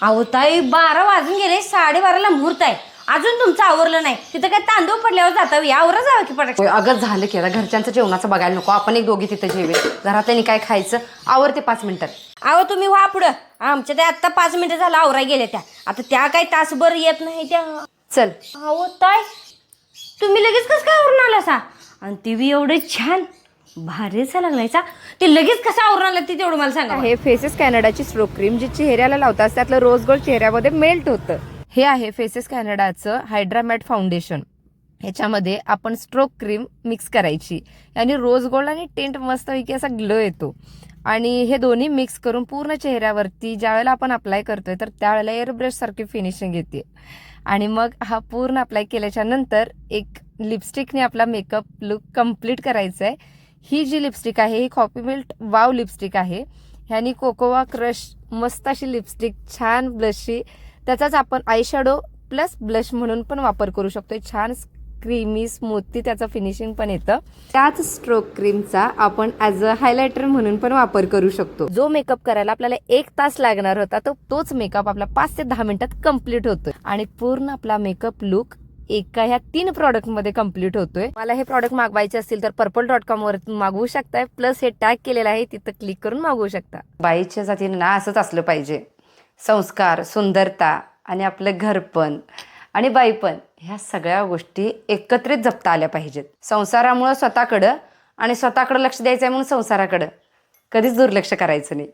अहो ताई 12 वाजून गेले, 12:30ला मुहूर्त आहे. अजून तुमचं आवरलं नाही. तिथं काय तांदूळ पडल्यावर जातं, यावरच जावं की पडत. अगं झालं की आता घरच्यांचं जेवणाचं बघायला नको. आपण एक दोघी तिथं जेवे. घरातल्यानी काय खायचं आवरते 5 मिनिटात. अहो तुम्ही व्हा पुढं. आमच्या त्या आत्ता 5 मिनिटं झालं आवराय गेल्या त्या. आता त्या काही तासभर येत नाही त्या. चल अहो ताई तुम्ही लगेच कसं काय आवरून आला सा? आणि टीव्ही एवढे छान भारीचा लागलायचा. ते लगेच कसं आवरून आलं ते तेवढं मला सांगा. हे फेसेस कॅनडाची स्ट्रोक क्रीम जी चेहऱ्याला लावतात त्यातलं रोज गोल्ड चेहऱ्यामध्ये मेल्ट होतं. हे आहे फेसेस कॅनडाचं हायड्रा मॅट फाउंडेशन. ह्याच्यामध्ये आपण स्ट्रोक क्रीम मिक्स करायची आणि रोज गोल्ड आणि टेंट मस्तपैकी असा ग्लो येतो. आणि हे दोन्ही मिक्स करून पूर्ण चेहऱ्यावरती ज्या वेळेला आपण अप्लाय करतोय तर त्यावेळेला एअर ब्रश सारखी फिनिशिंग येते. आणि मग हा पूर्ण अप्लाय केल्याच्या नंतर एक लिपस्टिकने आपला मेकअप लुक कम्प्लीट करायचा आहे. ही जी लिपस्टिक आहे ही कॉफी मिल्ट वाव लिपस्टिक आहे. ह्यानी कोकोवा क्रश मस्त अशी लिपस्टिक छान ब्लशी, त्याचाच आपण आय शॅडो प्लस ब्लश म्हणून पण वापर करू शकतो. छान क्रीमी स्मूथी त्याचं फिनिशिंग पण येतं. त्याच स्ट्रोक क्रीमचा आपण ॲज अ हायलायटर म्हणून पण वापर करू शकतो. जो मेकअप करायला आपल्याला 1 तास लागणार होता तोच मेकअप आपला 5 ते 10 मिनिटात कम्प्लीट होतोय. आणि पूर्ण आपला मेकअप लुक एका ह्या 3 प्रॉडक्टमध्ये कम्प्लीट होतोय. मला हे प्रॉडक्ट मागवायचे असतील तर purple.com वर मागवू शकताय. प्लस हे टॅग केलेलं आहे तिथं क्लिक करून मागवू शकता. बाईच्या जातीने ना असंच असलं पाहिजे. संस्कार, सुंदरता आणि आपलं घर पण आणि बाई पण ह्या सगळ्या गोष्टी एकत्रित जपता आल्या पाहिजेत. संसारामुळं स्वतःकडं आणि स्वतःकडं लक्ष द्यायचं आहे म्हणून संसाराकडं कधीच दुर्लक्ष करायचं नाही.